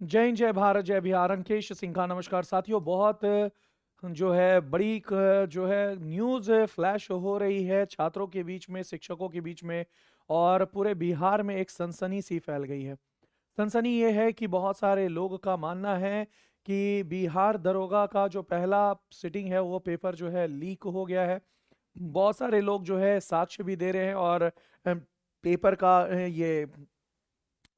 जय हिंद, जय भारत, जय बिहार। अंकेश सिंह का नमस्कार साथियों। बहुत जो है बड़ी जो है न्यूज़ फ्लैश हो रही है छात्रों के बीच में, शिक्षकों के बीच में, और पूरे बिहार में एक सनसनी सी फैल गई है। सनसनी ये है कि बहुत सारे लोग का मानना है कि बिहार दरोगा का जो पहला सिटिंग है वो पेपर जो है लीक हो गया है। बहुत सारे लोग जो है साक्ष्य भी दे रहे हैं, और पेपर का ये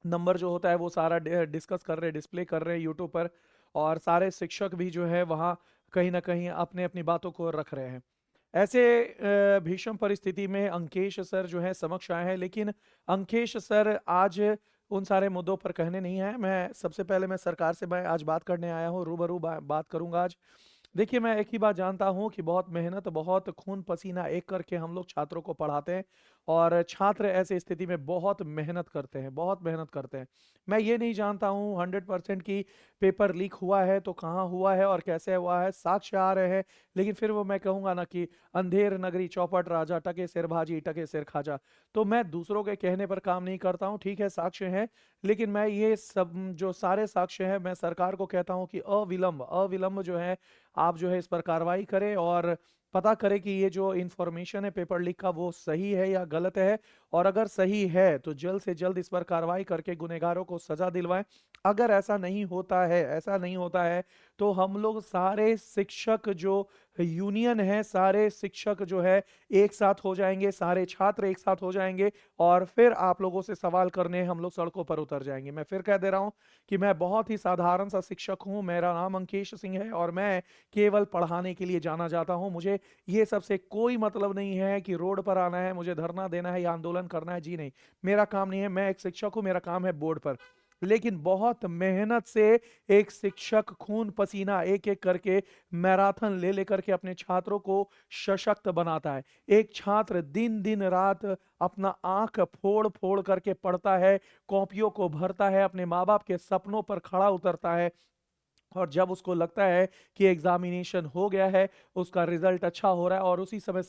नंबर जो होता है वो सारा डिस्कस कर रहे हैं, डिस्प्ले कर रहे हैं यूट्यूब पर। और सारे शिक्षक भी जो है वहाँ कहीं ना कहीं अपने अपनी बातों को रख रहे हैं। ऐसे भीषण परिस्थिति में अंकेश सर जो है समक्ष आए हैं, लेकिन अंकेश सर आज उन सारे मुद्दों पर कहने नहीं आए। मैं सबसे पहले मैं सरकार से मैं आज बात करने आया हूँ, रूबरू बात करूंगा आज। देखिए, मैं एक ही बात जानता हूँ कि बहुत मेहनत, बहुत खून पसीना एक करके हम लोग छात्रों को पढ़ाते हैं, और छात्र ऐसे स्थिति में बहुत मेहनत करते हैं, बहुत मेहनत करते हैं। मैं ये नहीं जानता हूँ 100% कि पेपर लीक हुआ है तो कहाँ हुआ है और कैसे हुआ है, साक्ष्य आ रहे हैं। लेकिन फिर वो मैं कहूँगा ना कि अंधेर नगरी चौपट राजा, टके सिर भाजी टके सिर खाजा। तो मैं दूसरों के कहने पर काम नहीं करता हूँ, ठीक है साक्ष्य है। लेकिन मैं ये सब जो सारे साक्ष्य हैं, मैं सरकार को कहता हूँ कि अविलंब अविलंब जो है आप जो है इस पर कार्रवाई करें, और पता करें कि ये जो इंफॉर्मेशन है पेपर लीक का वो सही है या गलत है। और अगर सही है तो जल्द से जल्द इस पर कार्रवाई करके गुनहगारों को सजा दिलवाएं। अगर ऐसा नहीं होता है, ऐसा नहीं होता है, तो हम लोग सारे शिक्षक जो यूनियन है, सारे शिक्षक जो है एक साथ हो जाएंगे, सारे छात्र एक साथ हो जाएंगे, और फिर आप लोगों से सवाल करने हम लोग सड़कों पर उतर जाएंगे। मैं फिर कह दे रहा हूं कि मैं बहुत ही साधारण सा शिक्षक हूं, मेरा नाम अंकेश सिंह है, और मैं केवल पढ़ाने के लिए जाना जाता हूं। मुझे ये सबसे कोई मतलब नहीं है कि रोड पर आना है, मुझे धरना देना है या आंदोलन करना है, जी नहीं। मेरा काम नहीं है, मैं एक शिक्षक हूं, मेरा काम है बोर्ड पर। लेकिन बहुत मेहनत से एक शिक्षक खून पसीना एक एक करके मैराथन ले लेकर के अपने छात्रों को सशक्त बनाता है। एक छात्र दिन दिन रात अपना आंख फोड़ फोड़ करके पढ़ता है, कॉपियों को भरता है, अपने माँ बाप के सपनों पर खड़ा उतरता है। और जब उसको लगता है कि एग्जामिनेशन हो गया है, उसका रिजल्ट अच्छा हो रहा है, और उसी समय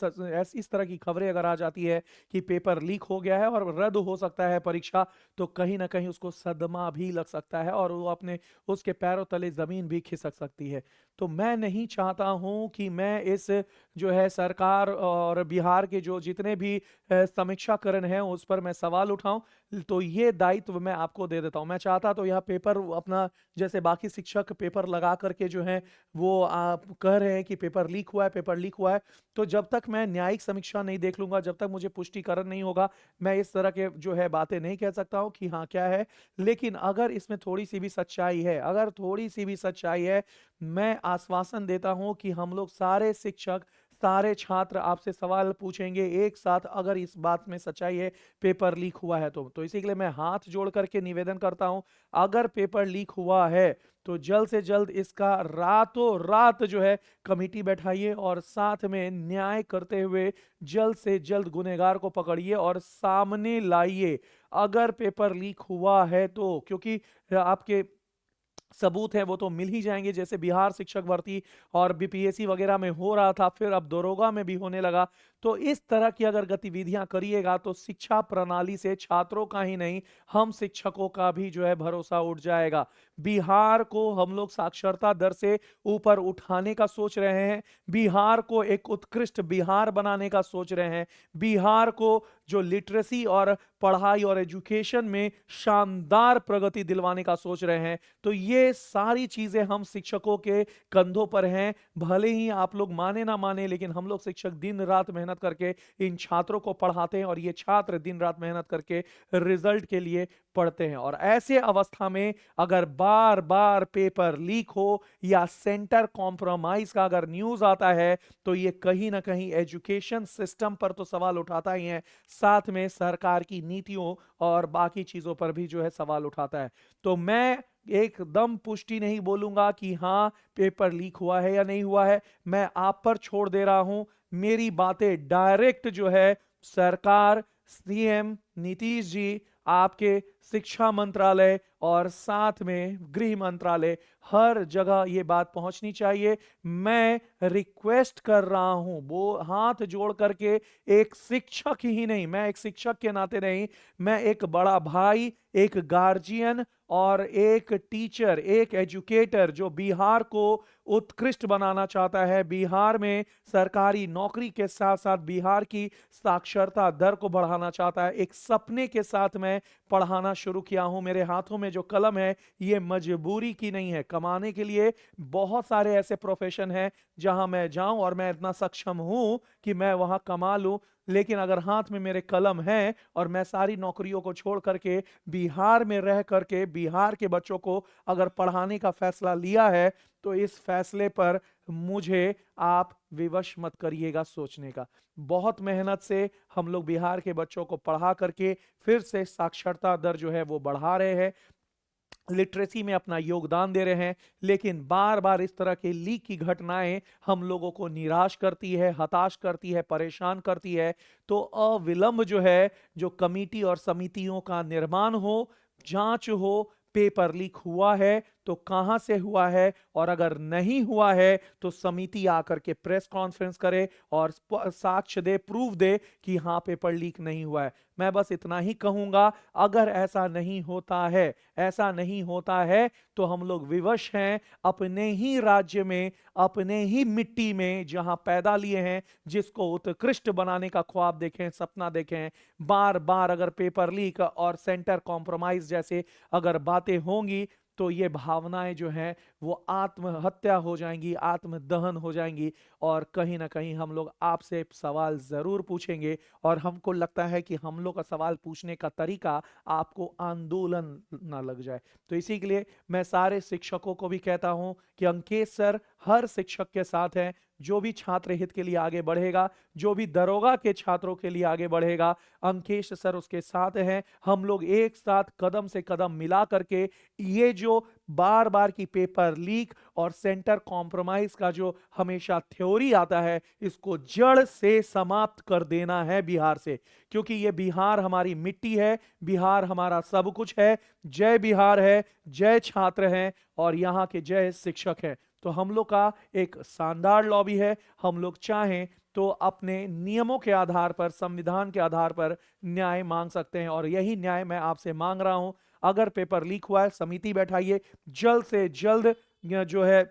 इस तरह की खबरें अगर आ जाती है कि पेपर लीक हो गया है और रद्द हो सकता है परीक्षा, तो कहीं ना कहीं उसको सदमा भी लग सकता है, और वो अपने उसके पैरों तले जमीन भी खिसक सकती है। तो मैं नहीं चाहता हूं कि मैं इस जो है सरकार और बिहार के जो जितने भी समीक्षाकरण हैं उस पर मैं सवाल उठाऊं। तो ये दायित्व मैं आपको दे देता हूं। मैं चाहता तो यह पेपर अपना, जैसे बाकी शिक्षक पेपर लगा करके जो है वो आप कह रहे हैं कि पेपर लीक हुआ है, पेपर लीक हुआ है, तो जब तक मैं न्यायिक समीक्षा नहीं देख लूंगा, जब तक मुझे पुष्टिकरण नहीं होगा, मैं इस तरह के जो है बातें नहीं कह सकता हूं कि हाँ क्या है। लेकिन अगर इसमें थोड़ी सी भी सच्चाई है, अगर थोड़ी सी भी सच्चाई है, मैं आश्वासन देता हूं कि हम लोग सारे शिक्षक, सारे छात्र आपसे सवाल पूछेंगे एक साथ, अगर इस बात में सच्चाई है पेपर लीक हुआ है तो इसी के लिए मैं हाथ जोड़ करके निवेदन करता हूं, अगर पेपर लीक हुआ है तो जल्द से जल्द इसका रातों रात जो है कमेटी बैठाइए, और साथ में न्याय करते हुए जल्द से जल्द गुनहगार को पकड़िए और सामने लाइए। अगर पेपर लीक हुआ है तो, क्योंकि आपके सबूत है वो तो मिल ही जाएंगे, जैसे बिहार शिक्षक भर्ती और बीपीएससी वगैरह में हो रहा था, फिर अब दरोगा में भी होने लगा। तो इस तरह की अगर गतिविधियां करिएगा तो शिक्षा प्रणाली से छात्रों का ही नहीं, हम शिक्षकों का भी जो है भरोसा उठ जाएगा। बिहार को हम लोग साक्षरता दर से ऊपर उठाने का सोच रहे हैं, बिहार को एक उत्कृष्ट बिहार बनाने का सोच रहे हैं, बिहार को जो लिटरेसी और पढ़ाई और एजुकेशन में शानदार प्रगति दिलवाने का सोच रहे हैं। तो ये सारी चीजें हम शिक्षकों के कंधों पर हैं। भले ही आप लोग माने ना माने, लेकिन हम लोग शिक्षक दिन रात मेहनत करके इन छात्रों को पढ़ाते हैं, और ये छात्र दिन रात मेहनत करके रिजल्ट के लिए पढ़ते हैं। और ऐसे अवस्था में अगर बार बार पेपर लीक हो या सेंटर कॉम्प्रोमाइज का अगर न्यूज आता है, तो ये कहीं ना कहीं एजुकेशन सिस्टम पर तो सवाल उठाता ही है, साथ में सरकार की नीतियों और बाकी चीजों पर भी जो है सवाल उठाता है। तो मैं एकदम पुष्टि नहीं बोलूंगा कि हाँ पेपर लीक हुआ है या नहीं हुआ है, मैं आप पर छोड़ दे रहा हूं। मेरी बातें डायरेक्ट जो है सरकार, सीएम नीतीश जी, आपके शिक्षा मंत्रालय और साथ में गृह मंत्रालय, हर जगह ये बात पहुंचनी चाहिए। मैं रिक्वेस्ट कर रहा हूं, वो हाथ जोड़ करके, एक शिक्षक ही नहीं, मैं एक शिक्षक के नाते नहीं, मैं एक बड़ा भाई, एक गार्जियन और एक टीचर, एक एजुकेटर जो बिहार को उत्कृष्ट बनाना चाहता है, बिहार में सरकारी नौकरी के साथ साथ बिहार की साक्षरता दर को बढ़ाना चाहता है, एक सपने के साथ मैं पढ़ाना शुरू किया हूं। मेरे हाथों में जो कलम है, ये मजबूरी की नहीं है, कमाने के लिए बहुत सारे ऐसे प्रोफेशन हैं जहां मैं जाऊं और मैं इतना सक्षम हूं कि मैं वहां कमा लूं। लेकिन अगर हाथ में मेरे कलम है और मैं सारी नौकरियों को छोड़ करके बिहार में रह करके बिहार के बच्चों को अगर पढ़ाने का फैसला लिया है, तो इस फैसले पर मुझे आप विवश मत करिएगा सोचने का। बहुत मेहनत से हम लोग बिहार के बच्चों को पढ़ा करके फिर से साक्षरता दर जो है वो बढ़ा रहे हैं, लिटरेसी में अपना योगदान दे रहे हैं। लेकिन बार बार इस तरह के लीक की घटनाएं हम लोगों को निराश करती है, हताश करती है, परेशान करती है। तो अविलंब जो है, जो कमिटी और समितियों का निर्माण हो, जांच हो, पेपर लीक हुआ है तो कहां से हुआ है, और अगर नहीं हुआ है तो समिति आकर के प्रेस कॉन्फ्रेंस करे और साक्ष्य दे, प्रूफ दे कि हाँ पेपर लीक नहीं हुआ है। मैं बस इतना ही कहूंगा, अगर ऐसा नहीं होता है, ऐसा नहीं होता है, तो हम लोग विवश हैं अपने ही राज्य में, अपने ही मिट्टी में जहां पैदा लिए हैं, जिसको उत्कृष्ट बनाने का ख्वाब देखें, सपना देखें। बार बार अगर पेपर लीक और सेंटर कॉम्प्रोमाइज जैसे अगर बातें होंगी, तो ये भावनाएं जो हैं वो आत्महत्या हो जाएंगी, आत्मदहन हो जाएंगी। और कहीं ना कहीं हम लोग आपसे सवाल जरूर पूछेंगे, और हमको लगता है कि हम लोग का सवाल पूछने का तरीका आपको आंदोलन ना लग जाए। तो इसी के लिए मैं सारे शिक्षकों को भी कहता हूं कि अंकेश सर हर शिक्षक के साथ हैं। जो भी छात्र हित के लिए आगे बढ़ेगा, जो भी दरोगा के छात्रों के लिए आगे बढ़ेगा, अंकेश सर उसके साथ हैं। हम लोग एक साथ कदम से कदम मिला करके ये जो बार बार की पेपर लीक और सेंटर कॉम्प्रोमाइज का जो हमेशा थ्योरी आता है, इसको जड़ से समाप्त कर देना है बिहार से। क्योंकि ये बिहार हमारी मिट्टी है, बिहार हमारा सब कुछ है। जय बिहार है, जय छात्र हैं और यहाँ के जय शिक्षक हैं। तो हम लोग का एक शानदार लॉबी है। हम लोग चाहें तो अपने नियमों के आधार पर, संविधान के आधार पर न्याय मांग सकते हैं, और यही न्याय मैं आपसे मांग रहा हूं। अगर पेपर लीक हुआ है, समिति बैठाइए, जल्द से जल्द जो है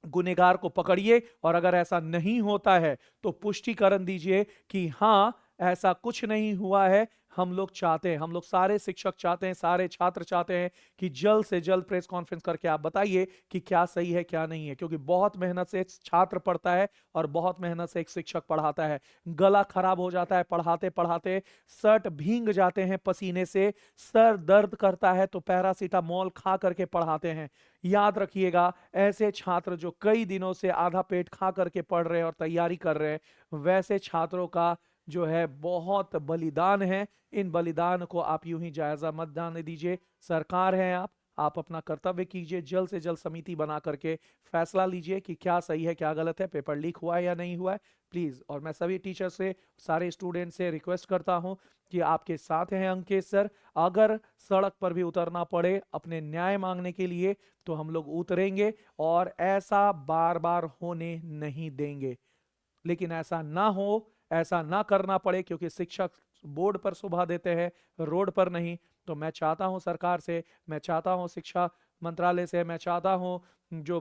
गुनेगार को पकड़िए, और अगर ऐसा नहीं होता है तो पुष्टिकरण दीजिए कि हां ऐसा कुछ नहीं हुआ है। हम लोग चाहते हैं, हम लोग सारे शिक्षक चाहते हैं, सारे छात्र चाहते हैं कि जल्द से जल्द प्रेस कॉन्फ्रेंस करके आप बताइए कि क्या सही है क्या नहीं है। क्योंकि बहुत मेहनत से छात्र पढ़ता है और बहुत मेहनत से एक शिक्षक पढ़ाता है। गला खराब हो जाता है पढ़ाते पढ़ाते, शर्ट भींग जाते हैं पसीने से, सर दर्द करता है तो पैरासीटामोल खा करके पढ़ाते हैं। याद रखिएगा, ऐसे छात्र जो कई दिनों से आधा पेट खा करके पढ़ रहे हैं और तैयारी कर रहे हैं, वैसे छात्रों का जो है बहुत बलिदान है। इन बलिदान को आप यूं ही जायजा मत जाने दीजिए। सरकार है आप अपना कर्तव्य कीजिए, जल्द से जल्द समिति बना करके फैसला लीजिए कि क्या सही है क्या गलत है, पेपर लीक हुआ है या नहीं हुआ है, प्लीज। और मैं सभी टीचर से, सारे स्टूडेंट से रिक्वेस्ट करता हूं कि आपके साथ हैं अंकेश सर। अगर सड़क पर भी उतरना पड़े अपने न्याय मांगने के लिए, तो हम लोग उतरेंगे और ऐसा बार बार होने नहीं देंगे। लेकिन ऐसा ना हो, ऐसा ना करना पड़े, क्योंकि शिक्षक बोर्ड पर शोभा देते हैं, रोड पर नहीं। तो मैं चाहता हूं सरकार से, मैं चाहता हूं शिक्षा मंत्रालय से, मैं चाहता हूं जो